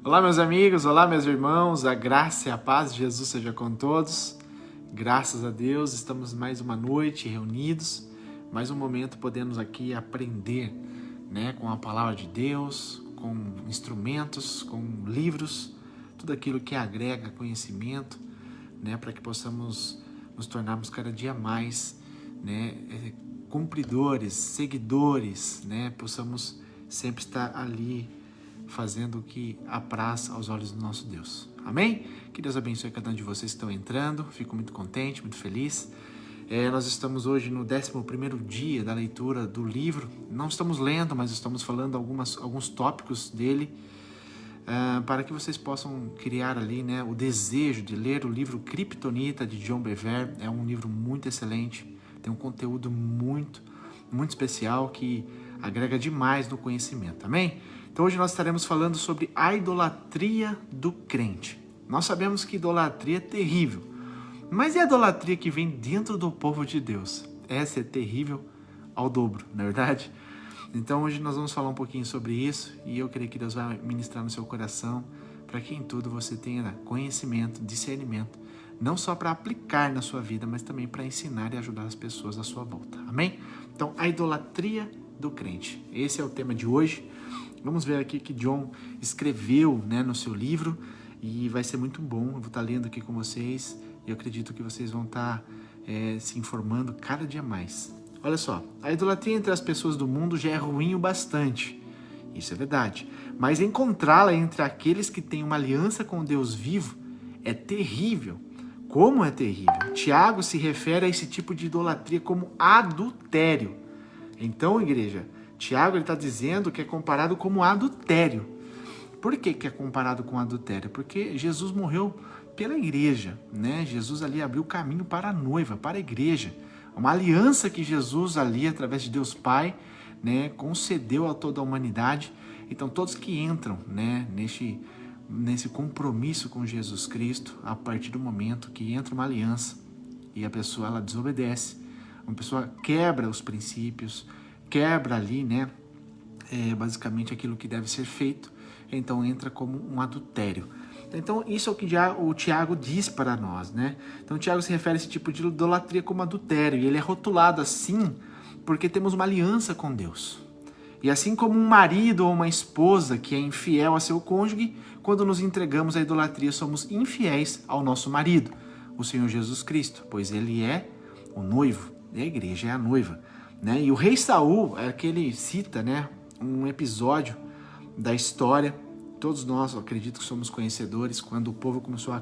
Olá, meus amigos, olá, meus irmãos, a graça e a paz de Jesus seja com todos. Graças a Deus, estamos mais uma noite reunidos, mais um momento podemos aqui aprender, com a palavra de Deus, com instrumentos, com livros, tudo aquilo que agrega conhecimento, para que possamos nos tornarmos cada dia mais, cumpridores, seguidores, possamos sempre estar ali fazendo o que apraz aos olhos do nosso Deus. Amém? Que Deus abençoe cada um de vocês que estão entrando. Fico muito contente, muito feliz. Nós estamos hoje no 11º dia da leitura do livro. Não estamos lendo, mas estamos falando alguns tópicos dele, para que vocês possam criar ali o desejo de ler o livro Kryptonita, de John Bevere. É um livro muito excelente, tem um conteúdo muito, muito especial que agrega demais no conhecimento. Amém? Então hoje nós estaremos falando sobre a idolatria do crente. Nós sabemos que idolatria é terrível, mas é a idolatria que vem dentro do povo de Deus. Essa é terrível ao dobro, não é verdade? Então hoje nós vamos falar um pouquinho sobre isso e eu creio que Deus vai ministrar no seu coração para que em tudo você tenha conhecimento, discernimento, não só para aplicar na sua vida, mas também para ensinar e ajudar as pessoas à sua volta. Amém? Então a idolatria do crente. Esse é o tema de hoje. Vamos ver aqui que John escreveu no seu livro e vai ser muito bom. Eu vou estar lendo aqui com vocês e eu acredito que vocês vão estar se informando cada dia mais. Olha só, a idolatria entre as pessoas do mundo já é ruim o bastante. Isso é verdade. Mas encontrá-la entre aqueles que têm uma aliança com o Deus vivo é terrível. Como é terrível? Tiago se refere a esse tipo de idolatria como adultério. Então, igreja, Tiago está dizendo que é comparado como adultério. Por que é comparado com adultério? Porque Jesus morreu pela igreja, Jesus ali abriu o caminho para a noiva, para a igreja. Uma aliança que Jesus ali, através de Deus Pai, concedeu a toda a humanidade. Então todos que entram nesse compromisso com Jesus Cristo, a partir do momento que entra uma aliança e a pessoa ela desobedece, uma pessoa quebra os princípios, quebra ali, basicamente aquilo que deve ser feito, então entra como um adultério. Então isso é o que o Tiago diz para nós, Então o Tiago se refere a esse tipo de idolatria como adultério, e ele é rotulado assim porque temos uma aliança com Deus. E assim como um marido ou uma esposa que é infiel a seu cônjuge, quando nos entregamos à idolatria somos infiéis ao nosso marido, o Senhor Jesus Cristo, pois ele é o noivo, e a igreja é a noiva. E o rei Saul, que ele cita, um episódio da história, todos nós, eu acredito que somos conhecedores, quando o povo começou a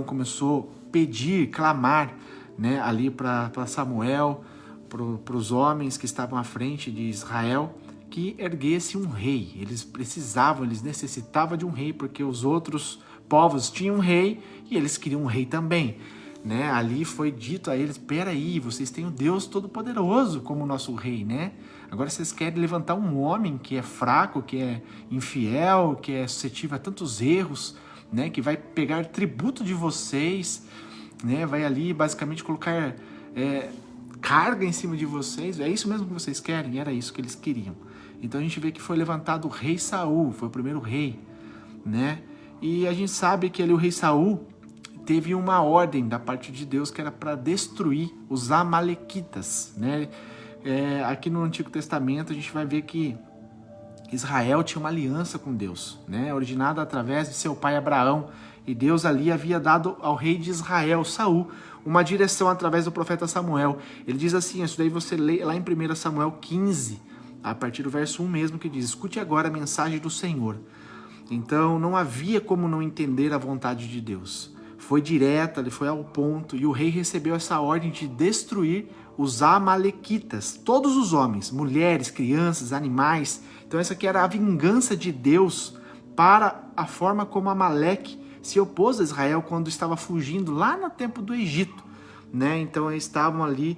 começou a pedir, clamar, ali para Samuel, para os homens que estavam à frente de Israel, que erguesse um rei. Eles necessitavam de um rei, porque os outros povos tinham um rei e eles queriam um rei também. Ali foi dito a eles, peraí, vocês têm o Deus Todo-Poderoso como nosso rei, Agora vocês querem levantar um homem que é fraco, que é infiel, que é suscetível a tantos erros, que vai pegar tributo de vocês, vai ali basicamente colocar carga em cima de vocês. É isso mesmo que vocês querem? Era isso que eles queriam. Então a gente vê que foi levantado o rei Saul, foi o primeiro rei, E a gente sabe que ali o rei Saul teve uma ordem da parte de Deus que era para destruir os amalequitas, Aqui no Antigo Testamento a gente vai ver que Israel tinha uma aliança com Deus, originada através de seu pai Abraão, e Deus ali havia dado ao rei de Israel, Saul, uma direção através do profeta Samuel. Ele diz assim, isso daí você lê lá em 1 Samuel 15, a partir do verso 1 mesmo, que diz: escute agora a mensagem do Senhor. Então não havia como não entender a vontade de Deus. Foi direta, ele foi ao ponto, e o rei recebeu essa ordem de destruir os amalequitas, todos os homens, mulheres, crianças, animais. Então essa aqui era a vingança de Deus para a forma como Amaleque se opôs a Israel quando estava fugindo lá no tempo do Egito, Então eles estavam ali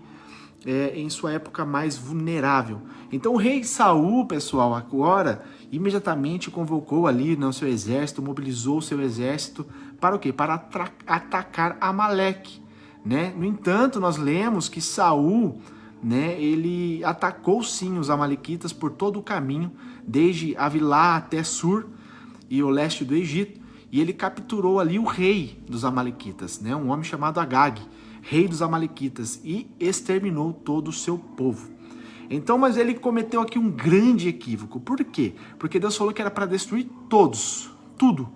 em sua época mais vulnerável. Então o rei Saul, pessoal, agora imediatamente convocou ali seu exército, mobilizou o seu exército para o quê? Para atacar Amaleque, No entanto, nós lemos que Saul, ele atacou sim os amalequitas por todo o caminho, desde Avilá até Sur, e o leste do Egito, e ele capturou ali o rei dos amalequitas, né? Um homem chamado Agag, rei dos amalequitas, e exterminou todo o seu povo. Então, mas ele cometeu aqui um grande equívoco. Por quê? Porque Deus falou que era para destruir todos, tudo,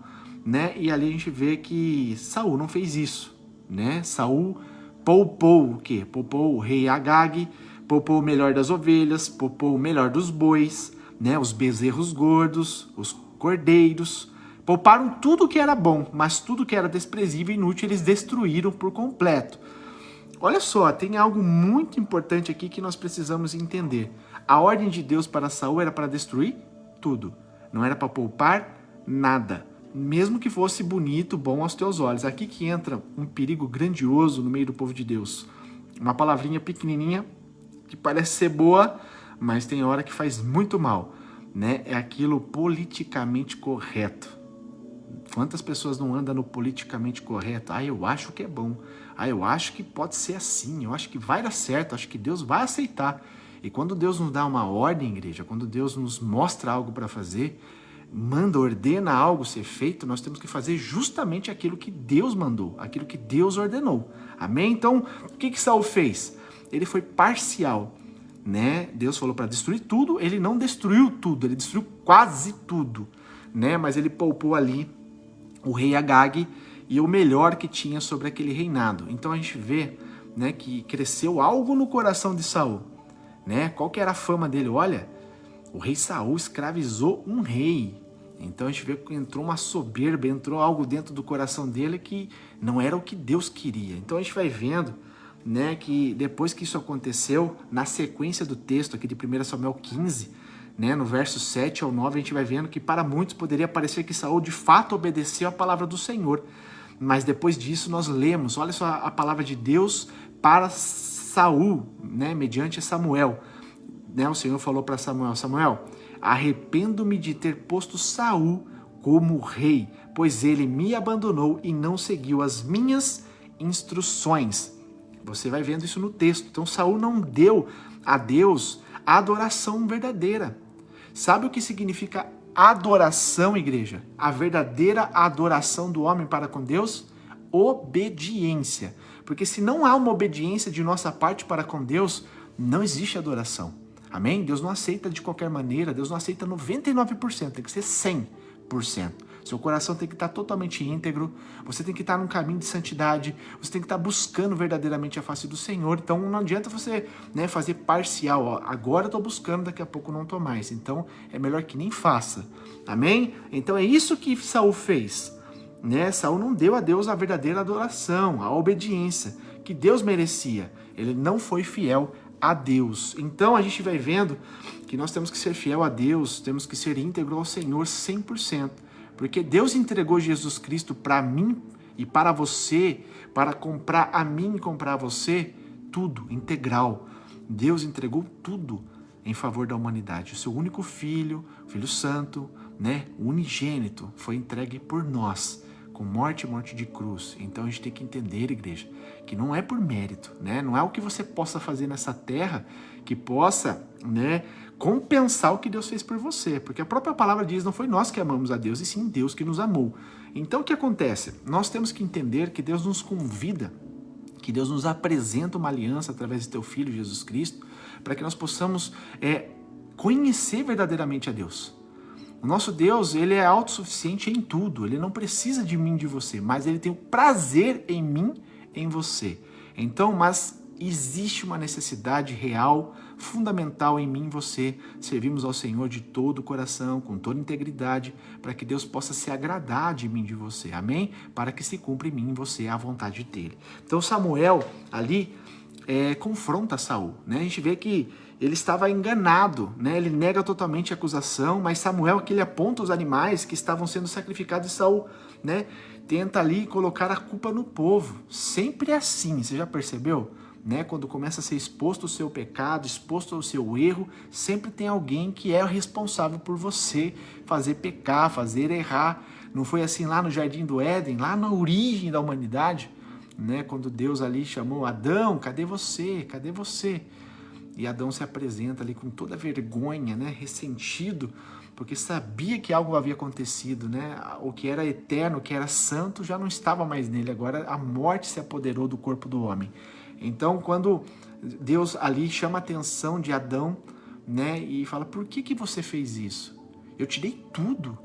né? E ali a gente vê que Saul não fez isso, né? Saul poupou o quê? Poupou o rei Agag, poupou o melhor das ovelhas, poupou o melhor dos bois, né? Os bezerros gordos, os cordeiros. Pouparam tudo que era bom, mas tudo que era desprezível e inútil eles destruíram por completo. Olha só, tem algo muito importante aqui que nós precisamos entender. A ordem de Deus para Saul era para destruir tudo. Não era para poupar nada. Mesmo que fosse bonito, bom aos teus olhos. Aqui que entra um perigo grandioso no meio do povo de Deus. Uma palavrinha pequenininha que parece ser boa, mas tem hora que faz muito mal, né? É aquilo politicamente correto. Quantas pessoas não andam no politicamente correto? Eu acho que é bom. Eu acho que pode ser assim. Eu acho que vai dar certo. Acho que Deus vai aceitar. E quando Deus nos dá uma ordem, igreja, quando Deus nos mostra algo para fazer, ordena algo ser feito, nós temos que fazer justamente aquilo que Deus mandou, aquilo que Deus ordenou. Amém? Então, o que Saul fez? Ele foi parcial, né? Deus falou para destruir tudo, ele não destruiu tudo, ele destruiu quase tudo, né? Mas ele poupou ali o rei Agag e o melhor que tinha sobre aquele reinado. Então a gente vê, né, que cresceu algo no coração de Saul, né? Qual que era a fama dele? Olha, o rei Saul escravizou um rei. Então a gente vê que entrou uma soberba, entrou algo dentro do coração dele que não era o que Deus queria. Então a gente vai vendo, né, que depois que isso aconteceu, na sequência do texto aqui de 1 Samuel 15, né, no verso 7 ao 9, a gente vai vendo que para muitos poderia parecer que Saul de fato obedeceu a palavra do Senhor. Mas depois disso nós lemos, olha só a palavra de Deus para Saul, né, mediante Samuel. Né, o Senhor falou para Samuel, Samuel, arrependo-me de ter posto Saul como rei, pois ele me abandonou e não seguiu as minhas instruções. Você vai vendo isso no texto. Então Saul não deu a Deus a adoração verdadeira. Sabe o que significa adoração, igreja? A verdadeira adoração do homem para com Deus? Obediência. Porque se não há uma obediência de nossa parte para com Deus, não existe adoração. Amém? Deus não aceita de qualquer maneira, Deus não aceita 99%, tem que ser 100%. Seu coração tem que estar totalmente íntegro, você tem que estar num caminho de santidade, você tem que estar buscando verdadeiramente a face do Senhor. Então não adianta você, né, fazer parcial. Agora eu estou buscando, daqui a pouco não estou mais. Então é melhor que nem faça. Amém? Então é isso que Saul fez. Né? Saul não deu a Deus a verdadeira adoração, a obediência que Deus merecia. Ele não foi fiel a Deus. Então a gente vai vendo que nós temos que ser fiel a Deus, temos que ser íntegro ao Senhor 100%. Porque Deus entregou Jesus Cristo para mim e para você, para comprar a mim e comprar a você, tudo, integral. Deus entregou tudo em favor da humanidade. O seu único filho, o Filho Santo, né, o unigênito, foi entregue por nós, com morte de cruz. Então a gente tem que entender, igreja, que não é por mérito, né? Não é o que você possa fazer nessa terra que possa, né, compensar o que Deus fez por você, porque a própria palavra diz, não foi nós que amamos a Deus, e sim Deus que nos amou. Então o que acontece? Nós temos que entender que Deus nos convida, que Deus nos apresenta uma aliança através de teu Filho Jesus Cristo, para que nós possamos conhecer verdadeiramente a Deus. O nosso Deus, ele é autossuficiente em tudo, ele não precisa de mim, de você, mas ele tem o prazer em mim, em você. Então, mas existe uma necessidade real, fundamental em mim e você, servirmos ao Senhor de todo o coração, com toda integridade, para que Deus possa se agradar de mim e de você, amém? Para que se cumpra em mim e você a vontade dele. Então Samuel ali confronta Saul, né? A gente vê que ele estava enganado, né? Ele nega totalmente a acusação, mas Samuel, que ele aponta os animais que estavam sendo sacrificados, e Saul, né, tenta ali colocar a culpa no povo. Sempre é assim, você já percebeu? Né? Quando começa a ser exposto o seu pecado, exposto ao seu erro, sempre tem alguém que é responsável por você fazer pecar, fazer errar. Não foi assim lá no Jardim do Éden, lá na origem da humanidade, né? Quando Deus ali chamou Adão, cadê você? Cadê você? E Adão se apresenta ali com toda vergonha, né? Ressentido, porque sabia que algo havia acontecido, né? O que era eterno, o que era santo, já não estava mais nele. Agora a morte se apoderou do corpo do homem. Então, quando Deus ali chama a atenção de Adão, né? E fala, por que você fez isso? Eu te dei tudo.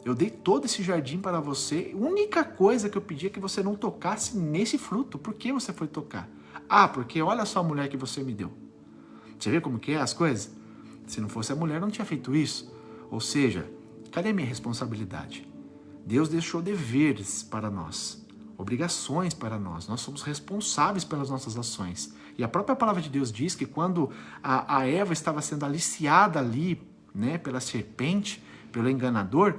Eu dei todo esse jardim para você. A única coisa que eu pedi é que você não tocasse nesse fruto. Por que você foi tocar? Ah, porque olha só a mulher que você me deu. Você vê como que é as coisas? Se não fosse a mulher, não tinha feito isso. Ou seja, cadê a minha responsabilidade? Deus deixou deveres para nós, obrigações para nós. Nós somos responsáveis pelas nossas ações. E a própria palavra de Deus diz que quando a Eva estava sendo aliciada ali, né, pela serpente, pelo enganador,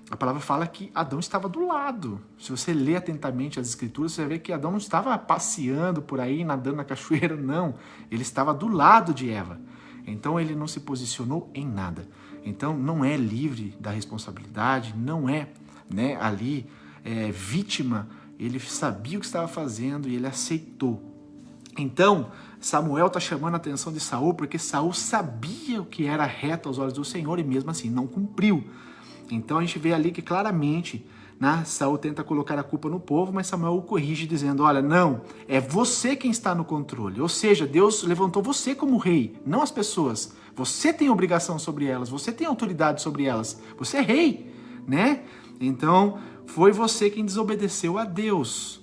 a palavra fala que Adão estava do lado. Se você ler atentamente as escrituras, você vai ver que Adão não estava passeando por aí, nadando na cachoeira, não. Ele estava do lado de Eva. Então ele não se posicionou em nada. Então não é livre da responsabilidade, não é, né, ali vítima. Ele sabia o que estava fazendo e ele aceitou. Então Samuel está chamando a atenção de Saul porque Saul sabia o que era reto aos olhos do Senhor e mesmo assim não cumpriu. Então a gente vê ali que claramente, né, Saul tenta colocar a culpa no povo, mas Samuel o corrige dizendo, olha, não, é você quem está no controle. Ou seja, Deus levantou você como rei, não as pessoas. Você tem obrigação sobre elas, você tem autoridade sobre elas. Você é rei, né? Então foi você quem desobedeceu a Deus.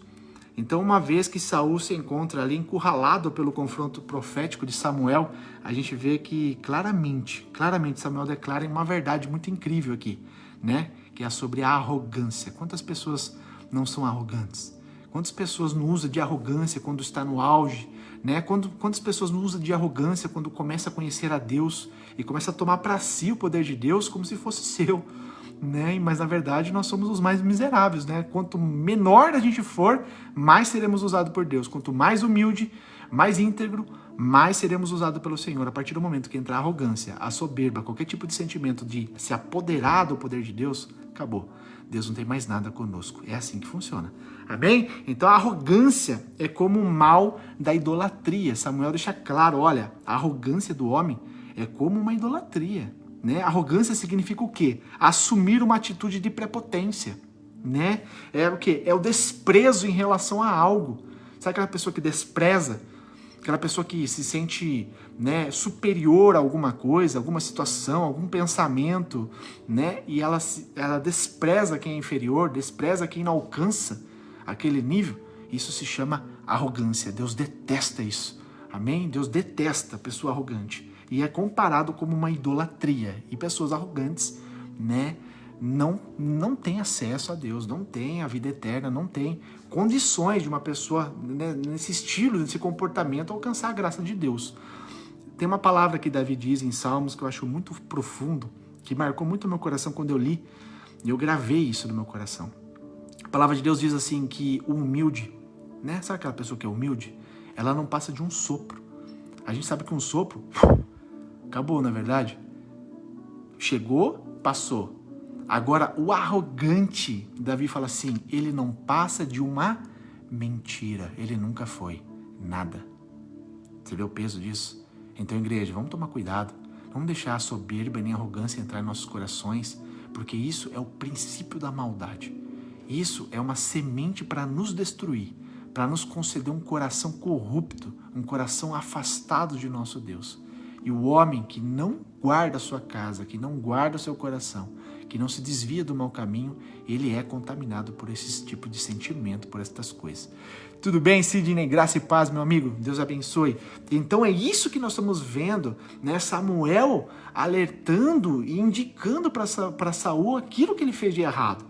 Então, uma vez que Saul se encontra ali encurralado pelo confronto profético de Samuel, a gente vê que claramente Samuel declara uma verdade muito incrível aqui, né? Que é sobre a arrogância. Quantas pessoas não são arrogantes? Quantas pessoas não usam de arrogância quando está no auge, né? Quantas pessoas não usam de arrogância quando começa a conhecer a Deus e começa a tomar para si o poder de Deus como se fosse seu, né? Mas na verdade nós somos os mais miseráveis, né? Quanto menor a gente for, mais seremos usados por Deus. Quanto mais humilde, mais íntegro, mais seremos usados pelo Senhor. A partir do momento que entrar a arrogância, a soberba, qualquer tipo de sentimento de se apoderar do poder de Deus, acabou. Deus não tem mais nada conosco. É assim que funciona. Amém? Então a arrogância é como o mal da idolatria. Samuel deixa claro, olha, a arrogância do homem é como uma idolatria. Né? Arrogância significa o quê? Assumir uma atitude de prepotência. Né? É o quê? É o desprezo em relação a algo. Sabe aquela pessoa que despreza? Aquela pessoa que se sente, né, superior a alguma coisa, alguma situação, algum pensamento, né? E ela despreza quem é inferior, despreza quem não alcança aquele nível. Isso se chama arrogância. Deus detesta isso. Amém? Deus detesta a pessoa arrogante. E é comparado como uma idolatria. E pessoas arrogantes, né, não têm acesso a Deus, não têm a vida eterna, não têm condições de uma pessoa, né, nesse estilo, nesse comportamento, alcançar a graça de Deus. Tem uma palavra que Davi diz em Salmos que eu acho muito profundo, que marcou muito o meu coração quando eu li, e eu gravei isso no meu coração. A palavra de Deus diz assim que o humilde, né, sabe aquela pessoa que é humilde? Ela não passa de um sopro. A gente sabe que um sopro acabou, na verdade. Chegou, passou. Agora, o arrogante, Davi fala assim, ele não passa de uma mentira. Ele nunca foi nada. Você vê o peso disso? Então, igreja, vamos tomar cuidado. Não vamos deixar a soberba nem a arrogância entrar em nossos corações, porque isso é o princípio da maldade. Isso é uma semente para nos destruir, para nos conceder um coração corrupto, um coração afastado de nosso Deus. E o homem que não guarda a sua casa, que não guarda o seu coração, que não se desvia do mau caminho, ele é contaminado por esse tipo de sentimento, por estas coisas. Tudo bem, Sidney? Graça e paz, meu amigo. Deus abençoe. Então é isso que nós estamos vendo, né? Samuel alertando e indicando para Saul aquilo que ele fez de errado.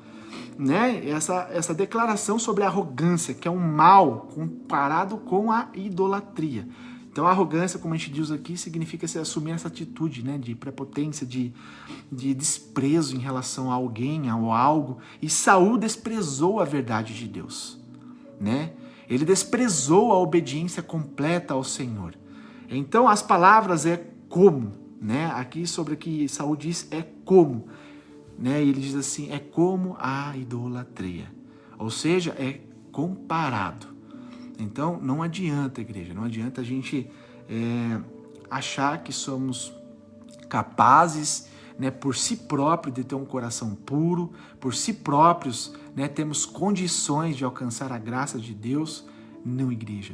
Né? Essa declaração sobre a arrogância, que é um mal comparado com a idolatria. Então a arrogância, como a gente diz aqui, significa se assumir essa atitude, né, de prepotência, de desprezo em relação a alguém, ou a algo. E Saul desprezou a verdade de Deus, né? Ele desprezou a obediência completa ao Senhor. Então as palavras é como, né? Aqui sobre o que Saul diz é como, né? Ele diz assim, é como a idolatria. Ou seja, é comparado. Então, não adianta, igreja, não adianta a gente achar que somos capazes né, por si próprio de ter um coração puro, por si próprios, né, temos condições de alcançar a graça de Deus. Não, igreja.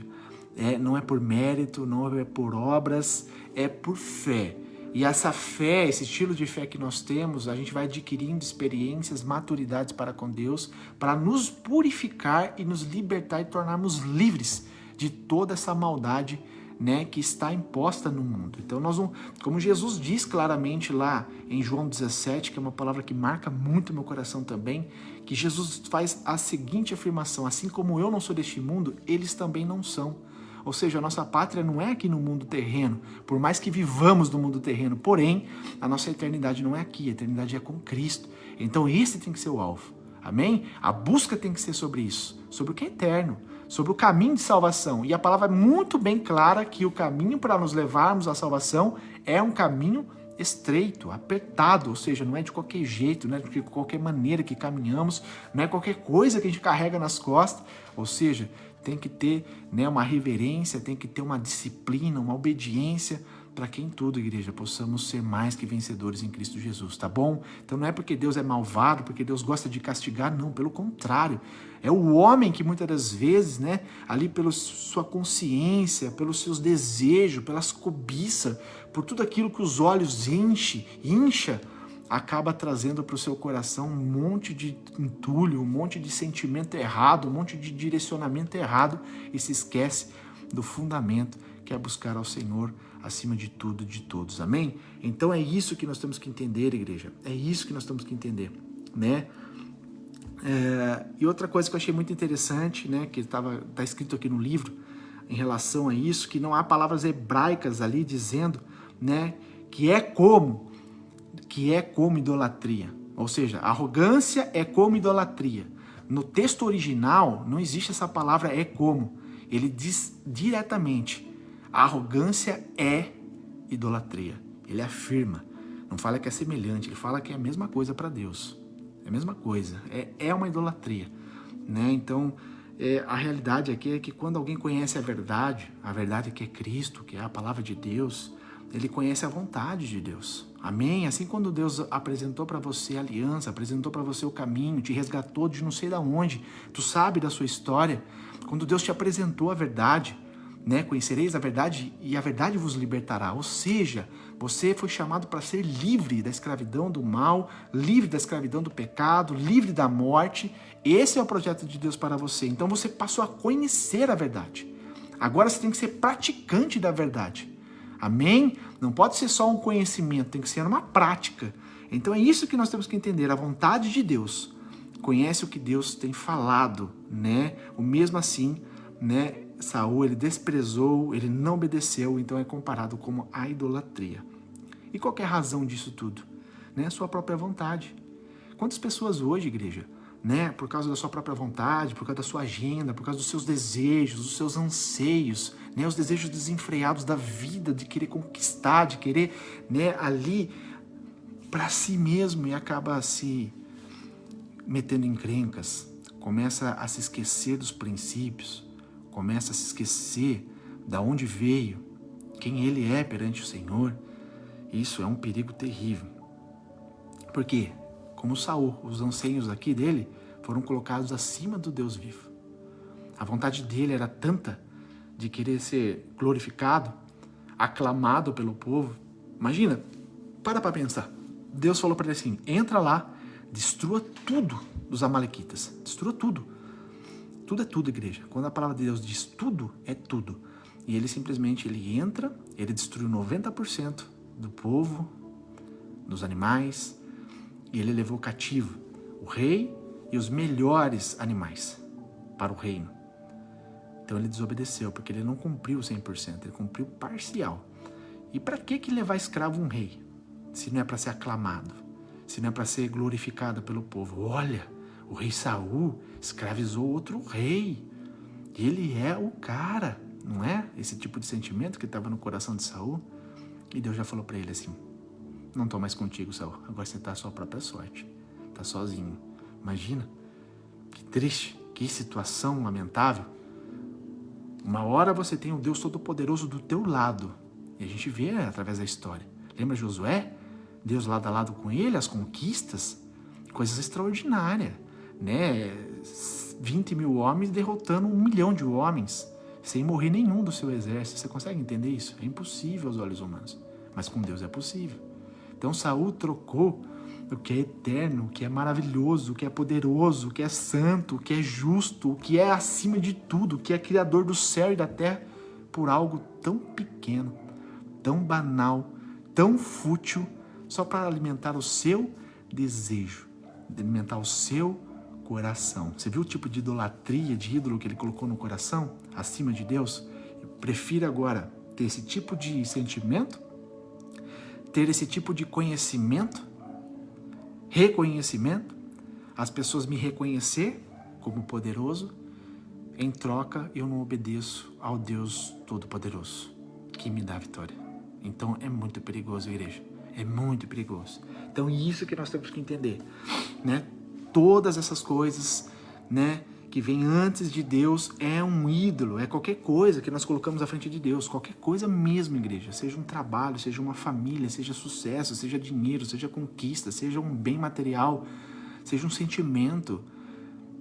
Não é por mérito, não é por obras, é por fé. E essa fé, esse estilo de fé que nós temos, a gente vai adquirindo experiências, maturidades para com Deus, para nos purificar e nos libertar e tornarmos livres de toda essa maldade, né, que está imposta no mundo. Então nós vamos, como Jesus diz claramente lá em João 17, que é uma palavra que marca muito meu coração também, que Jesus faz a seguinte afirmação: assim como eu não sou deste mundo, eles também não são. Ou seja, a nossa pátria não é aqui no mundo terreno, por mais que vivamos no mundo terreno, porém, a nossa eternidade não é aqui, a eternidade é com Cristo. Então esse tem que ser o alvo, amém? A busca tem que ser sobre isso, sobre o que é eterno, sobre o caminho de salvação. E a palavra é muito bem clara que o caminho para nos levarmos à salvação é um caminho estreito, apertado, ou seja, não é de qualquer jeito, não é de qualquer maneira que caminhamos, não é qualquer coisa que a gente carrega nas costas, ou seja, tem que ter, né, uma reverência, tem que ter uma disciplina, uma obediência, para que em tudo, igreja, possamos ser mais que vencedores em Cristo Jesus, tá bom? Então não é porque Deus é malvado, porque Deus gosta de castigar, não, pelo contrário. É o homem que muitas das vezes, né, ali pela sua consciência, pelos seus desejos, pelas cobiças, por tudo aquilo que os olhos incha, acaba trazendo para o seu coração um monte de entulho, um monte de sentimento errado, um monte de direcionamento errado e se esquece do fundamento que é buscar ao Senhor acima de tudo e de todos. Amém? Então é isso que nós temos que entender, igreja. É isso que nós temos que entender, né? E outra coisa que eu achei muito interessante, né, que tá escrito aqui no livro em relação a isso, que não há palavras hebraicas ali dizendo, né, que é como idolatria. Ou seja, arrogância é como idolatria. No texto original não existe essa palavra é como. Ele diz diretamente: a arrogância é idolatria. Ele afirma. Não fala que é semelhante, ele fala que é a mesma coisa para Deus. É a mesma coisa. É uma idolatria, né? Então, a realidade aqui é que quando alguém conhece a verdade que é Cristo, que é a palavra de Deus, ele conhece a vontade de Deus. Amém? Assim, quando Deus apresentou para você a aliança, apresentou para você o caminho, te resgatou de não sei de onde, tu sabe da sua história, quando Deus te apresentou a verdade, né? Conhecereis a verdade e a verdade vos libertará. Ou seja, você foi chamado para ser livre da escravidão do mal, livre da escravidão do pecado, livre da morte. Esse é o projeto de Deus para você. Então você passou a conhecer a verdade. Agora você tem que ser praticante da verdade. Amém? Não pode ser só um conhecimento, tem que ser uma prática. Então é isso que nós temos que entender, a vontade de Deus. Conhece o que Deus tem falado, né? O mesmo assim, né? Saul, ele desprezou, ele não obedeceu, então é comparado como a idolatria. E qual que é a razão disso tudo? Né? Sua própria vontade. Quantas pessoas hoje, igreja, né, por causa da sua própria vontade, por causa da sua agenda, por causa dos seus desejos, dos seus anseios, né, os desejos desenfreados da vida, de querer conquistar, de querer, né, ali para si mesmo, e acaba se metendo em encrencas, começa a se esquecer dos princípios, começa a se esquecer da onde veio, quem ele é perante o Senhor. Isso é um perigo terrível. Por quê? Como Saul, os anseios aqui dele foram colocados acima do Deus vivo. A vontade dele era tanta de querer ser glorificado, aclamado pelo povo. Imagina, para pensar. Deus falou para ele assim: entra lá, destrua tudo dos amalequitas. Destrua tudo. Tudo é tudo, igreja. Quando a palavra de Deus diz tudo, é tudo. E ele simplesmente entra, ele destruiu 90% do povo, dos animais, e ele levou cativo o rei e os melhores animais para o reino. Então ele desobedeceu, porque ele não cumpriu 100%, ele cumpriu parcial. E para que levar escravo um rei? Se não é para ser aclamado, se não é para ser glorificado pelo povo. Olha, o rei Saul escravizou outro rei. Ele é o cara, não é? Esse tipo de sentimento que estava no coração de Saul. E Deus já falou para ele assim: não estou mais contigo, Saul. Agora você está à sua própria sorte. Está sozinho. Imagina. Que triste. Que situação lamentável. Uma hora você tem o Deus Todo-Poderoso do teu lado. E a gente vê através da história. Lembra Josué? Deus lado a lado com ele, as conquistas, coisas extraordinárias, né? 20 mil homens derrotando 1 milhão de homens, sem morrer nenhum do seu exército. Você consegue entender isso? É impossível aos olhos humanos, mas com Deus é possível. Então Saul trocou o que é eterno, o que é maravilhoso, o que é poderoso, o que é santo, o que é justo, o que é acima de tudo, o que é criador do céu e da terra, por algo tão pequeno, tão banal, tão fútil, só para alimentar o seu desejo, alimentar o seu coração. Você viu o tipo de idolatria, de ídolo que ele colocou no coração, acima de Deus? Eu prefiro agora ter esse tipo de sentimento, ter esse tipo de conhecimento, reconhecimento, as pessoas me reconhecer como poderoso, em troca eu não obedeço ao Deus Todo-Poderoso, que me dá a vitória. Então é muito perigoso, igreja, é muito perigoso. Então isso que nós temos que entender, né? Todas essas coisas, né, que vem antes de Deus é um ídolo, é qualquer coisa que nós colocamos à frente de Deus, qualquer coisa mesmo, igreja, seja um trabalho, seja uma família, seja sucesso, seja dinheiro, seja conquista, seja um bem material, seja um sentimento,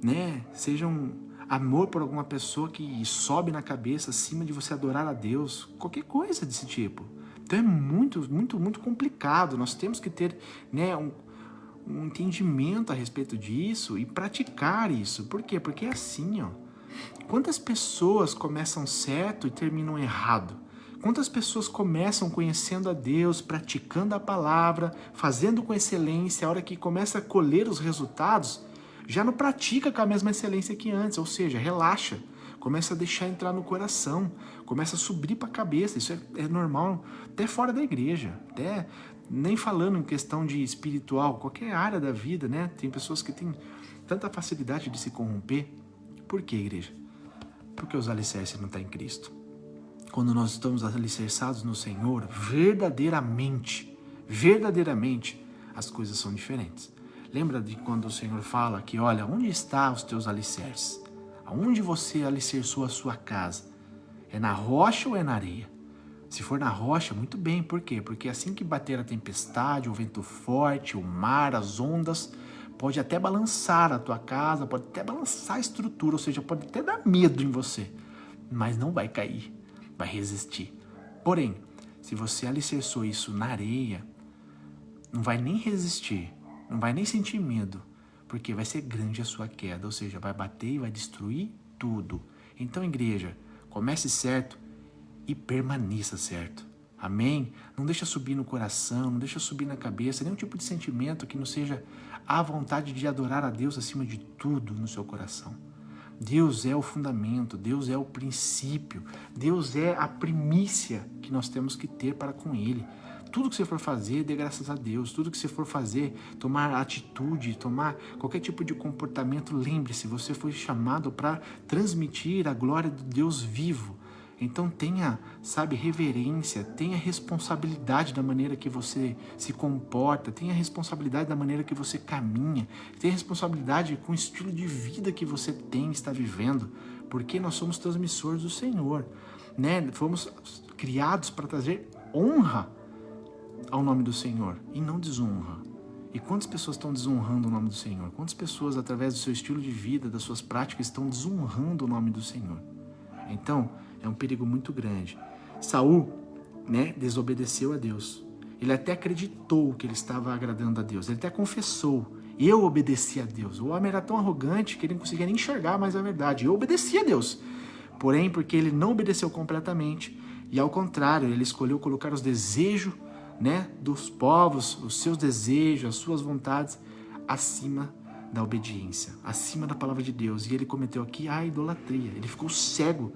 né, seja um amor por alguma pessoa que sobe na cabeça acima de você adorar a Deus, qualquer coisa desse tipo. Então é muito, muito, muito complicado, nós temos que ter, né, um entendimento a respeito disso e praticar isso. Por quê? Porque é assim, ó. Quantas pessoas começam certo e terminam errado? Quantas pessoas começam conhecendo a Deus, praticando a palavra, fazendo com excelência, a hora que começa a colher os resultados, já não pratica com a mesma excelência que antes, ou seja, relaxa, começa a deixar entrar no coração, começa a subir para a cabeça. Isso é normal, até fora da igreja, até nem falando em questão de espiritual, qualquer área da vida, né? Tem pessoas que têm tanta facilidade de se corromper. Por quê, igreja? Porque os alicerces não estão em Cristo. Quando nós estamos alicerçados no Senhor, verdadeiramente, as coisas são diferentes. Lembra de quando o Senhor fala que, olha, onde estão os teus alicerces? Aonde você alicerçou a sua casa? É na rocha ou é na areia? Se for na rocha, muito bem. Por quê? Porque assim que bater a tempestade, o vento forte, o mar, as ondas, pode até balançar a tua casa, pode até balançar a estrutura, ou seja, pode até dar medo em você, mas não vai cair, vai resistir. Porém, se você alicerçou isso na areia, não vai nem resistir, não vai nem sentir medo, porque vai ser grande a sua queda, ou seja, vai bater e vai destruir tudo. Então, igreja, comece certo e permaneça certo. Amém? Não deixa subir no coração, não deixa subir na cabeça, nenhum tipo de sentimento que não seja a vontade de adorar a Deus acima de tudo no seu coração. Deus é o fundamento, Deus é o princípio, Deus é a primícia que nós temos que ter para com Ele. Tudo que você for fazer, dê graças a Deus. Tudo que você for fazer, tomar atitude, tomar qualquer tipo de comportamento, lembre-se, você foi chamado para transmitir a glória do Deus vivo. Então tenha, reverência, tenha responsabilidade da maneira que você se comporta, tenha responsabilidade da maneira que você caminha, tenha responsabilidade com o estilo de vida que você está vivendo, porque nós somos transmissores do Senhor, né? Fomos criados para trazer honra ao nome do Senhor e não desonra. E quantas pessoas estão desonrando o nome do Senhor? Quantas pessoas, através do seu estilo de vida, das suas práticas, estão desonrando o nome do Senhor? Então, é um perigo muito grande. Saul, né, desobedeceu a Deus. Ele até acreditou que ele estava agradando a Deus. Ele até confessou: eu obedeci a Deus. O homem era tão arrogante que ele não conseguia nem enxergar mais a verdade. Eu obedeci a Deus. Porém, porque ele não obedeceu completamente, e ao contrário, ele escolheu colocar os desejos, né, dos povos, os seus desejos, as suas vontades, acima da obediência, acima da palavra de Deus. E ele cometeu aqui a idolatria. Ele ficou cego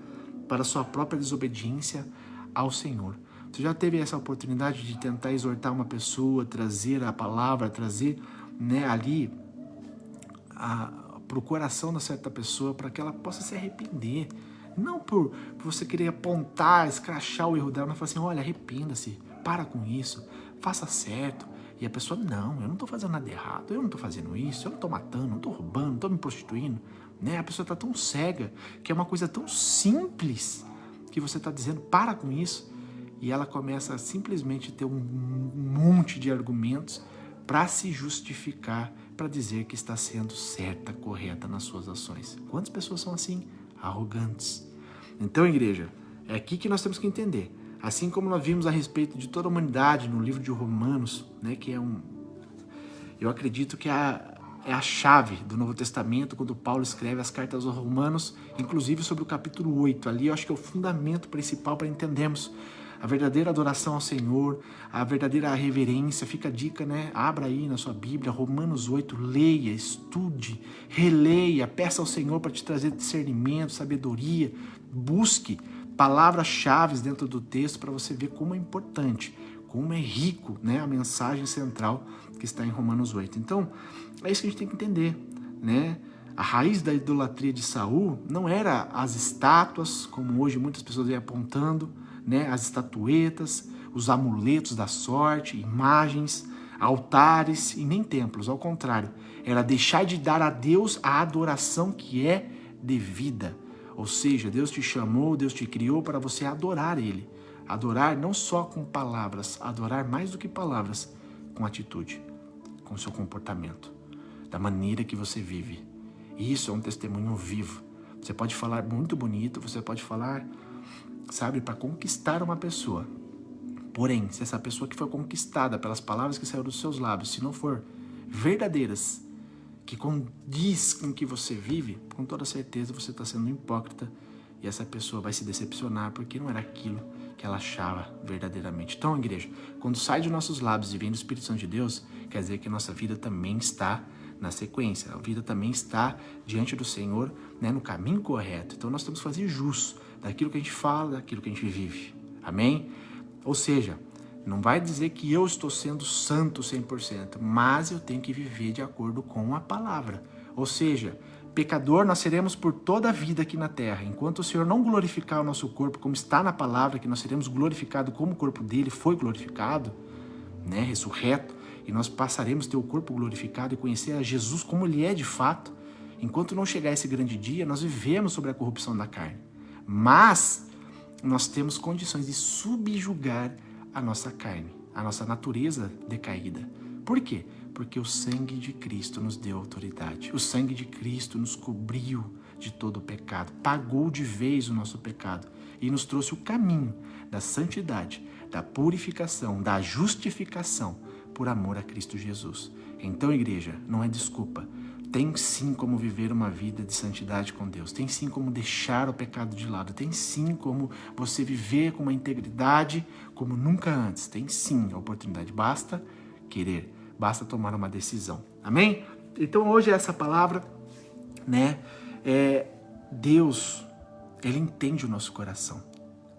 para a sua própria desobediência ao Senhor. Você já teve essa oportunidade de tentar exortar uma pessoa, trazer a palavra, trazer, né, ali para o coração da certa pessoa, para que ela possa se arrepender? Não por você querer apontar, escrachar o erro dela, mas falar assim: olha, arrependa-se, para com isso, faça certo. E a pessoa: não, eu não estou fazendo nada errado, eu não estou fazendo isso, eu não estou matando, não estou roubando, não estou me prostituindo. Né? A pessoa está tão cega, que é uma coisa tão simples, que você está dizendo: para com isso. e ela começa a simplesmente ter um monte de argumentos para se justificar, para dizer que está sendo certa, correta nas suas ações. Quantas pessoas são assim? Arrogantes. Então, igreja, é aqui que nós temos que entender. Assim como nós vimos a respeito de toda a humanidade no livro de Romanos, né, que eu acredito que é a chave do Novo Testamento, quando Paulo escreve as cartas aos Romanos, inclusive sobre o capítulo 8. Ali eu acho que é o fundamento principal para entendermos a verdadeira adoração ao Senhor, a verdadeira reverência. Fica a dica, né? Abra aí na sua Bíblia, Romanos 8, leia, estude, releia, peça ao Senhor para te trazer discernimento, sabedoria, busque palavras-chave dentro do texto para você ver como é importante, como é rico, né, a mensagem central que está em Romanos 8. Então, é isso que a gente tem que entender, né? A raiz da idolatria de Saul não era as estátuas, como hoje muitas pessoas vêm apontando, né? As estatuetas, os amuletos da sorte, imagens, altares e nem templos. Ao contrário, era deixar de dar a Deus a adoração que é devida. Ou seja, Deus te chamou, Deus te criou para você adorar Ele. Adorar não só com palavras, adorar mais do que palavras, com atitude, com seu comportamento, da maneira que você vive. Isso é um testemunho vivo. Você pode falar muito bonito, você pode falar, sabe, para conquistar uma pessoa. Porém, se essa pessoa que foi conquistada pelas palavras que saíram dos seus lábios, se não for verdadeiras, que condiz com o que você vive, com toda certeza você está sendo um hipócrita e essa pessoa vai se decepcionar porque não era aquilo que ela achava verdadeiramente. Então, igreja, quando sai de nossos lábios e vem do Espírito Santo de Deus, quer dizer que a nossa vida também está na sequência, a vida também está diante do Senhor, né, no caminho correto. Então, nós temos que fazer jus daquilo que a gente fala, daquilo que a gente vive. Amém? Ou seja, não vai dizer que eu estou sendo santo 100%, mas eu tenho que viver de acordo com a palavra. Ou seja, pecador nós seremos por toda a vida aqui na terra. Enquanto o Senhor não glorificar o nosso corpo, como está na palavra, que nós seremos glorificados como o corpo dele foi glorificado, né, ressurreto, e nós passaremos a ter o corpo glorificado e conhecer a Jesus como ele é de fato. Enquanto não chegar esse grande dia, nós vivemos sobre a corrupção da carne. Mas nós temos condições de subjugar a nossa carne, a nossa natureza decaída. Por quê? Porque o sangue de Cristo nos deu autoridade. O sangue de Cristo nos cobriu de todo o pecado, pagou de vez o nosso pecado e nos trouxe o caminho da santidade, da purificação, da justificação por amor a Cristo Jesus. Então, igreja, não é desculpa. Tem sim como viver uma vida de santidade com Deus. Tem sim como deixar o pecado de lado. Tem sim como você viver com uma integridade como nunca antes. Tem sim a oportunidade. Basta querer. Basta tomar uma decisão. Amém? Então hoje essa palavra, né? Deus, Ele entende o nosso coração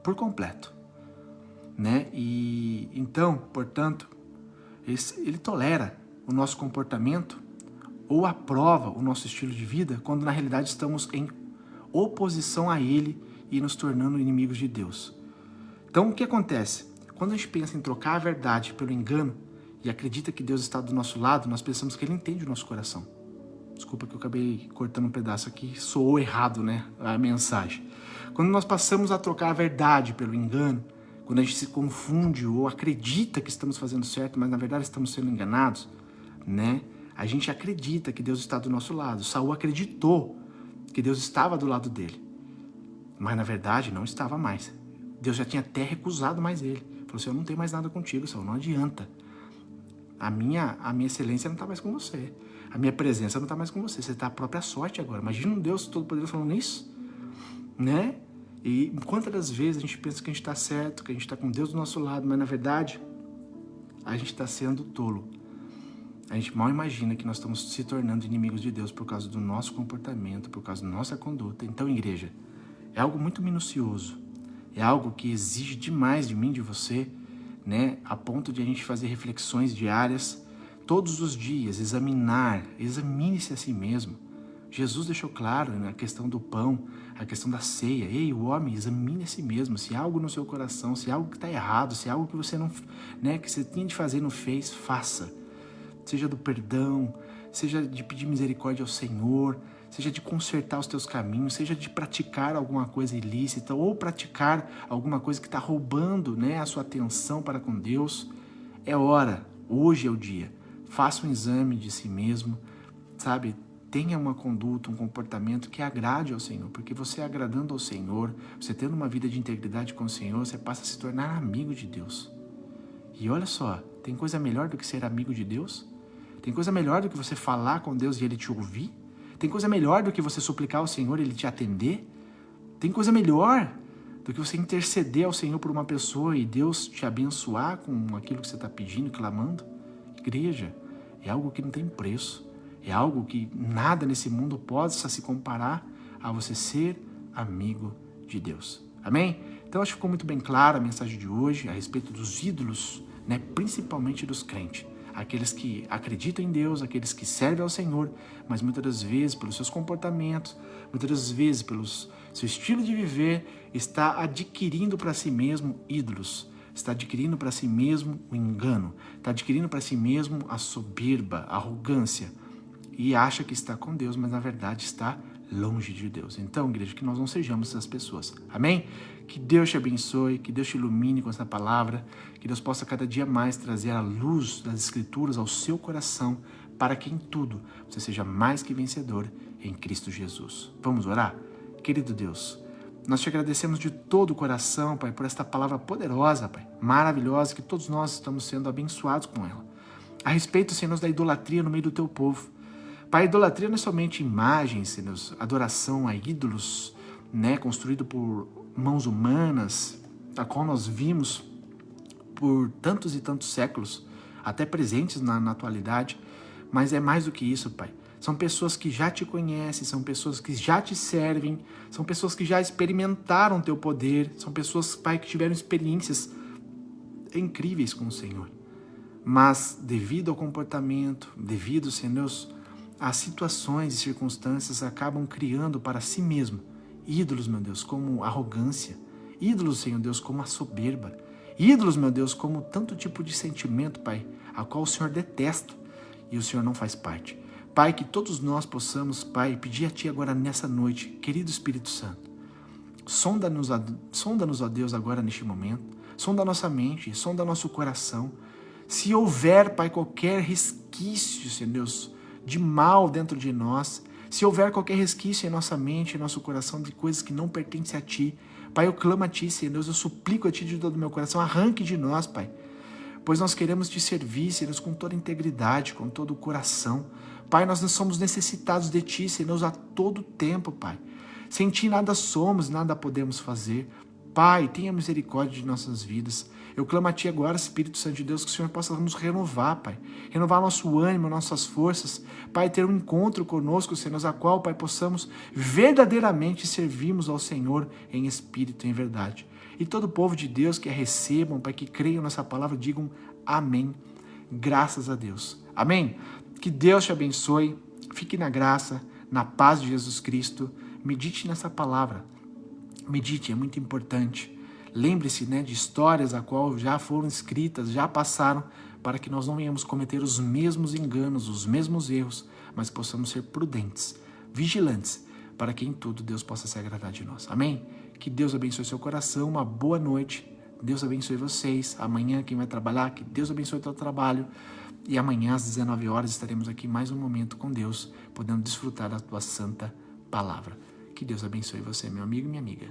por completo, né? E então, portanto, Ele tolera o nosso comportamento ou aprova o nosso estilo de vida quando na realidade estamos em oposição a Ele e nos tornando inimigos de Deus. Então o que acontece? Quando a gente pensa em trocar a verdade pelo engano e acredita que Deus está do nosso lado, nós pensamos que Ele entende o nosso coração. Desculpa que eu acabei cortando um pedaço aqui, soou errado, né, a mensagem. Quando nós passamos a trocar a verdade pelo engano, quando a gente se confunde ou acredita que estamos fazendo certo, mas na verdade estamos sendo enganados, né? A gente acredita que Deus está do nosso lado. Saul acreditou que Deus estava do lado dele. Mas na verdade não estava mais. Deus já tinha até recusado mais ele. Falou assim, eu não tenho mais nada contigo, Saul, não adianta. A minha excelência não está mais com você. A minha presença não está mais com você. Você está à própria sorte agora. Imagina um Deus Todo-Poderoso falando isso, né? E quantas das vezes a gente pensa que a gente está certo, que a gente está com Deus do nosso lado, mas na verdade a gente está sendo tolo. A gente mal imagina que nós estamos se tornando inimigos de Deus por causa do nosso comportamento, por causa da nossa conduta. Então, igreja, é algo muito minucioso. É algo que exige demais de mim, de você, né? A ponto de a gente fazer reflexões diárias, todos os dias, examine-se a si mesmo. Jesus deixou claro na questão do pão, a questão da ceia. Ei, o homem, examine a si mesmo. Se há algo no seu coração, se há algo que está errado, se há algo que você não, né, que você tinha de fazer e não fez, faça. seja do perdão, seja de pedir misericórdia ao Senhor, seja de consertar os teus caminhos, seja de praticar alguma coisa ilícita ou praticar alguma coisa que está roubando, né, a sua atenção para com Deus. É hora, hoje é o dia. Faça um exame de si mesmo, sabe? Tenha uma conduta, um comportamento que agrade ao Senhor, porque você agradando ao Senhor, você tendo uma vida de integridade com o Senhor, você passa a se tornar amigo de Deus. E olha só, tem coisa melhor do que ser amigo de Deus? Tem coisa melhor do que você falar com Deus e Ele te ouvir? Tem coisa melhor do que você suplicar ao Senhor e Ele te atender? Tem coisa melhor do que você interceder ao Senhor por uma pessoa e Deus te abençoar com aquilo que você está pedindo, clamando? Igreja, é algo que não tem preço. É algo que nada nesse mundo possa se comparar a você ser amigo de Deus. Amém? Então acho que ficou muito bem clara a mensagem de hoje a respeito dos ídolos, né? Principalmente dos crentes. Aqueles que acreditam em Deus, aqueles que servem ao Senhor, mas muitas das vezes pelos seus comportamentos, muitas das vezes pelo seu estilo de viver, está adquirindo para si mesmo ídolos. Está adquirindo para si mesmo o engano. Está adquirindo para si mesmo a soberba, a arrogância. E acha que está com Deus, mas na verdade está longe de Deus. Então, igreja, que nós não sejamos essas pessoas. Amém? Que Deus te abençoe, que Deus te ilumine com essa palavra, que Deus possa cada dia mais trazer a luz das Escrituras ao seu coração, para que em tudo você seja mais que vencedor em Cristo Jesus. Vamos orar? Querido Deus, nós te agradecemos de todo o coração, Pai, por esta palavra poderosa, Pai, maravilhosa, que todos nós estamos sendo abençoados com ela. A respeito, Senhor, da idolatria no meio do teu povo. Pai, a idolatria não é somente imagens, Senhor, adoração a ídolos, né, construído por mãos humanas, a qual nós vimos por tantos e tantos séculos, até presentes na atualidade, mas é mais do que isso, Pai. São pessoas que já te conhecem, são pessoas que já te servem, são pessoas que já experimentaram o teu poder, são pessoas, Pai, que tiveram experiências incríveis com o Senhor. Mas devido ao comportamento, devido, Senhor, as situações e circunstâncias acabam criando para si mesmo ídolos, meu Deus, como arrogância, ídolos, Senhor Deus, como a soberba, ídolos, meu Deus, como tanto tipo de sentimento, Pai, a qual o Senhor detesta e o Senhor não faz parte. Pai, que todos nós possamos, Pai, pedir a Ti agora nessa noite, querido Espírito Santo, sonda-nos, ó Deus, agora neste momento, sonda a nossa mente, sonda nosso coração. Se houver, Pai, qualquer resquício, Senhor Deus, de mal dentro de nós, se houver qualquer resquício em nossa mente, em nosso coração, de coisas que não pertencem a Ti, Pai, eu clamo a Ti, Senhor Deus, eu suplico a Ti de todo o meu coração, arranque de nós, Pai, pois nós queremos Te servir, Senhor Deus, com toda integridade, com todo o coração. Pai, nós não somos necessitados de Ti, Senhor Deus, a todo tempo, Pai. Sem Ti nada somos, nada podemos fazer. Pai, tenha misericórdia de nossas vidas. Eu clamo a Ti agora, Espírito Santo de Deus, que o Senhor possa nos renovar, Pai. Renovar nosso ânimo, nossas forças. Pai, ter um encontro conosco, Senhor, a qual, Pai, possamos verdadeiramente servirmos ao Senhor em espírito e em verdade. E todo o povo de Deus que a recebam, Pai, que creiam nessa palavra, digam amém. Graças a Deus. Amém? Que Deus te abençoe. Fique na graça, na paz de Jesus Cristo. Medite nessa palavra. Medite, é muito importante. Lembre-se, né, de histórias a qual já foram escritas, já passaram, para que nós não venhamos cometer os mesmos enganos, os mesmos erros, mas possamos ser prudentes, vigilantes, para que em tudo Deus possa se agradar de nós. Amém? Que Deus abençoe seu coração, uma boa noite. Deus abençoe vocês. Amanhã quem vai trabalhar, que Deus abençoe o teu trabalho. E amanhã às 19 horas estaremos aqui mais um momento com Deus, podendo desfrutar da tua santa palavra. Que Deus abençoe você, meu amigo e minha amiga.